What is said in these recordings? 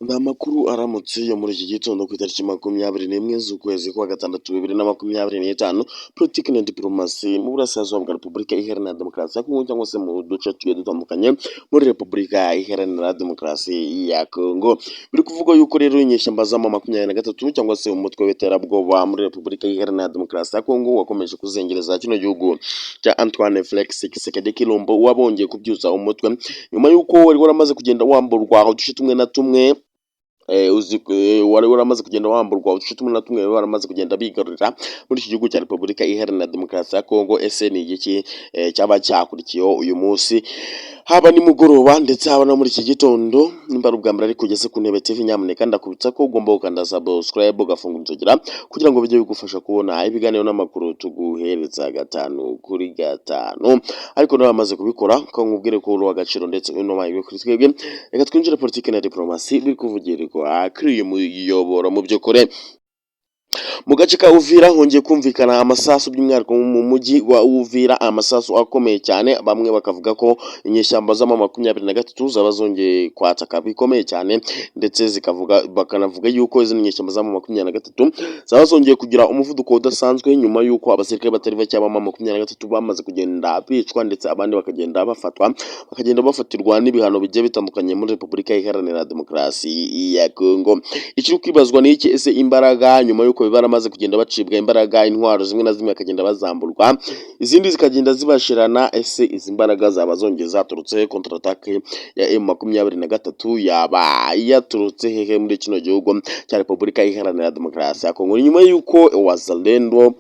Ni amakuru aramutse yo muri iki gitondo ku itariki 21 z'ukwezi kwa gatandatu 2025, politiki na diplomasi mu burasirazuba bwa Repubulika Iharanira Demokarasi ya Kongo cyangwa se mu duce tugiye dutandukanye muri Repubulika Iharanira Demokarasi ya Kongo. Biri kuvugwa yuko rero inyeshyamba z'ama 23 cyangwa se umutwe w'iterabwoba muri Repubulika Iharanira Demokarasi ya Kongo wakomeje kuzengereza kino gihugu cya Antoine Felix Tshisekedi Tshilombo, wabongeye kubyuza umutwe nyuma yuko wari waramaze kugenda wamburwa uduce tumwe na tumwe wari waramaze kugenda wamburwa uduce tumwe na tumwe baramaze kugenda bigarurira muri iki gihugu cya Repubulika Iharanira Demokarasi ya Kongo. Ese ni iki cyaba cyakurikiyeho uyu munsi, haba nimugoroba ndetse haba no muri iki gitondo? Nimba ari ubwa mbere ariko ugeze ku Ntebe TV, nyamuneka ndakubitsa ko ugomba gukanda subscribe ugafunga inzogera kugira ngo bijye bigufasha kubona ibiganiro n'amakuru tuguhereza gatanu kuri gatanu. Ariko nawe bamaze kubikora ko nkubwire ko uri agaciro ndetse unomaye kuri twebwe. Reka twinjire politiki na diplomasi biri kuvugirwa kuri uyu muyoboro. Mu by'ukuri mu gace ka Uvira hongeye kumvikana amasasu, by'umwihariko mu mujyi wa Uvira, amasasu akomeye cyane. Bamwe bakavuga ko inyeshyamba z'ama 23 zaba zongeye kwataka bikomeye cyane, ndetse bakanavuga yuko izi nyeshyamba z'ama 23 zaba zongeye kugira umuvuduko udasanzwe nyuma yuko abasirikare batari bake b'ama 23 bamaze kugenda bicwa, ndetse abandi bakagenda bafatirwa n'ibihano bigiye bitandukanye muri Repubulika Iharanira Demokarasi ya Kongo. Ikiri kwibazwa ni iki? Ese imbaraga nyuma yuko baramaze kugenda bacibwa imbaraga, intwaro zimwe na zimwe bakagenda bazamburwa, izindi zikagenda zibashirana, ese izi mbaraga zaba zongeye zaturutse contre attaque ya M23 yaba yaturutse hehe muri kino gihugu cya Repubulika Iharanira Demokarasi ya Kongo? Nyuma yuko Wazalendo,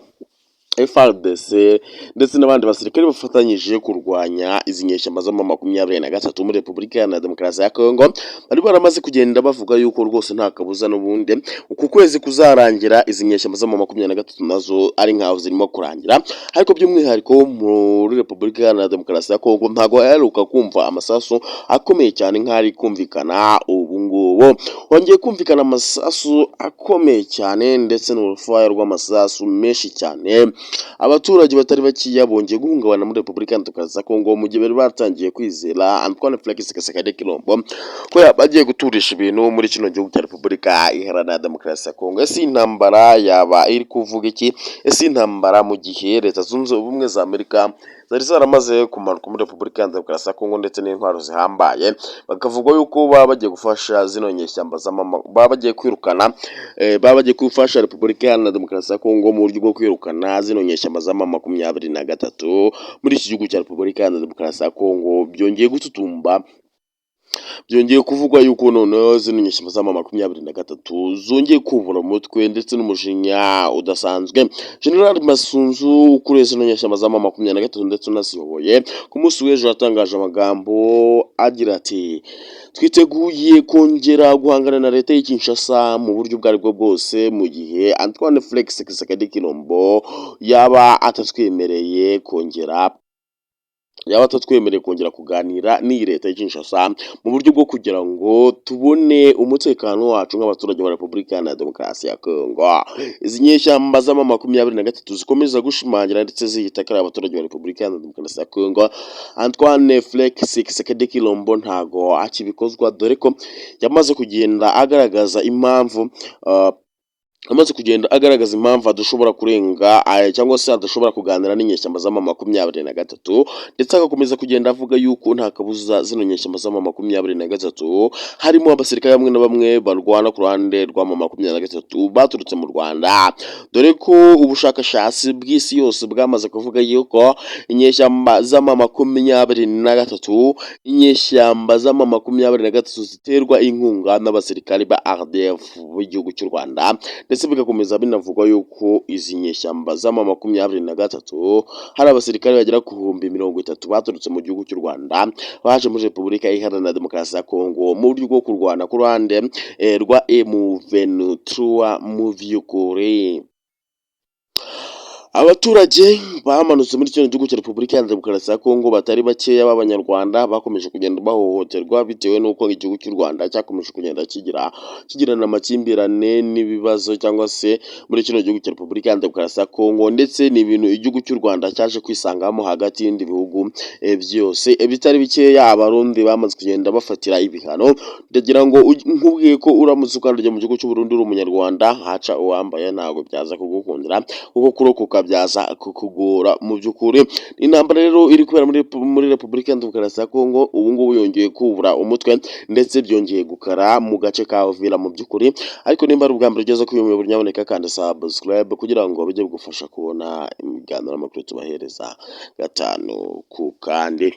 FARDC ndetse n'abandi basirikare bafatanyije kurwanya izi nyeshyamba z'ama 23 muri Repubulika Iharanira Demokarasi ya Kongo, bari baramaze kugenda bavuga yuko rwose nta kabuza n'ubundi uku kwezi kuzarangira izi nyeshyamba z'ama 23 nazo ari nkaho zirimo kurangira. Ariko by'umwihariko muri Repubulika Iharanira Demokarasi ya Kongo ntago yaheruka kumva amasasu akomeye cyane nk'ari kumvikana ubu ngubu. Hongeye kumvikana amasasu akomeye cyane ndetse n'urufaya rw'amasasu menshi cyane. Abaturage batari bakiya bongeye guhungabana muri Repubulika Iharanira Demokarasi ya Kongo mu gihe bari batangiye kwizera Antoine Felix Tshisekedi Tshilombo ko bagiye guturisha ibintu muri kino gihugu cya Repubulika Iharanira Demokarasi ya Kongo. Ese intambara yaba iri kuvuga iki? Ese intambara mu gihe Leta Zunze Ubumwe za Amerika zari zaramaze kumanuka muri Repubulika Iharanira Demokarasi ya Kongo ndetse n'intwaro zihambaye, bakavuga yuko baba bagiye gufasha zino nyeshyamba baba bagiye kwirukana baba bagiye gufasha Repubulika Iharanira Demokarasi ya Kongo mu buryo bwo kwirukana zino nyeshyamba z'ama 23 muri iki gihugu cya Repubulika Iharanira Demokarasi ya Kongo. Byongeye gututumba, byongeye kuvugwa yuko noneho zino nyeshyamba z'ama 23 zongeye kubura umutwe ndetse n'umujinya udasanzwe. General Masunzu ukuriye zino nyeshyamba z'ama 23 ndetse unasiyoboye ku munsi w'ejo yatangaje amagambo agira ati: twiteguye kongera guhangana na leta y'Kinshasa mu buryo bwari bwo bwose mu gihe Antoine Felix Tshisekedi Tshilombo yaba atatwemereye kongera kuganira n'iyi leta y'Kinshasa mu buryo bwo kugira ngo tubone umutekano wacu nk'abaturage ba Repubulika Iharanira Demokarasi ya Kongo. Izi nyeshyamba z'ama 23 zikomeza gushimangira ndetse zihitakira abaturage ba Repubulika Iharanira Demokarasi ya Kongo. Antoine Felix Tshisekedi Tshilombo ntago akibikozwa, dore ko yamaze kugenda agaragaza impamvu adashobora kurenga cyangwa se adashobora kuganira n'inyeshyamba z'ama 23, ndetse agakomeza kugenda avuga yuko nta kabuza zino nyeshyamba z'ama 23 harimo abasirikare bamwe na bamwe barwana ku ruhande rw'ama 23 baturutse mu Rwanda, dore ko ubushakashatsi bw'isi yose bwamaze kuvuga yuko inyeshyamba z'ama 23 ziterwa inkunga n'abasirikare ba RDF b'igihugu cy'u Rwanda, ndetse bigakomeza binavugwa yuko izi nyeshyamba z'ama 23 hari abasirikare bagera ku 30,000 baturutse mu gihugu cy'u Rwanda baje muri Repubulika Iharanira Demokarasi ya Kongo mu buryo bwo kurwana ku ruhande rwa M23 mu vy'ukuri. Abaturage bamanutse muri kino gihugu cya Repubulika ya Demokarasi ya Kongo batari bakeya b'Abanyarwanda bakomeje kugenda bahohoterwa bitewe n'uko igihugu cy'u Rwanda cyakomeje kugenda kigirana amakimbirane n'ibibazo cyangwa se muri kino gihugu cya Repubulika ya Demokarasi ya Kongo, ndetse ni ibintu igihugu cy'u Rwanda cyaje kwisangamo hagati y'ibindi bihugu byose bitari bikeya. Abarundi bamaze kugenda bafatira ibihano, ndagira ngo nkubwiye ko uramutse ukandagiye mu gihugu cy'u Burundi uri umunyarwanda, haca uwambaye ntabwo byaza kugukundira kuko kurokoka byaza kukugora mu by'ukuri. Intambara rero iri kubera muri Repubulika ya Demokarasi ya Kongo ubu ngubu yongeye kubura umutwe ndetse byongeye gukara mu gace ka Uvira mu by'ukuri, ariko nimba ari ubwa mbere ugeze kuri uyu muyoboro nyaboneka kandi subscribe kugira ngo bijye bigufasha kubona ibiganiro n'amakuru tubahereza gatanu ku kandi.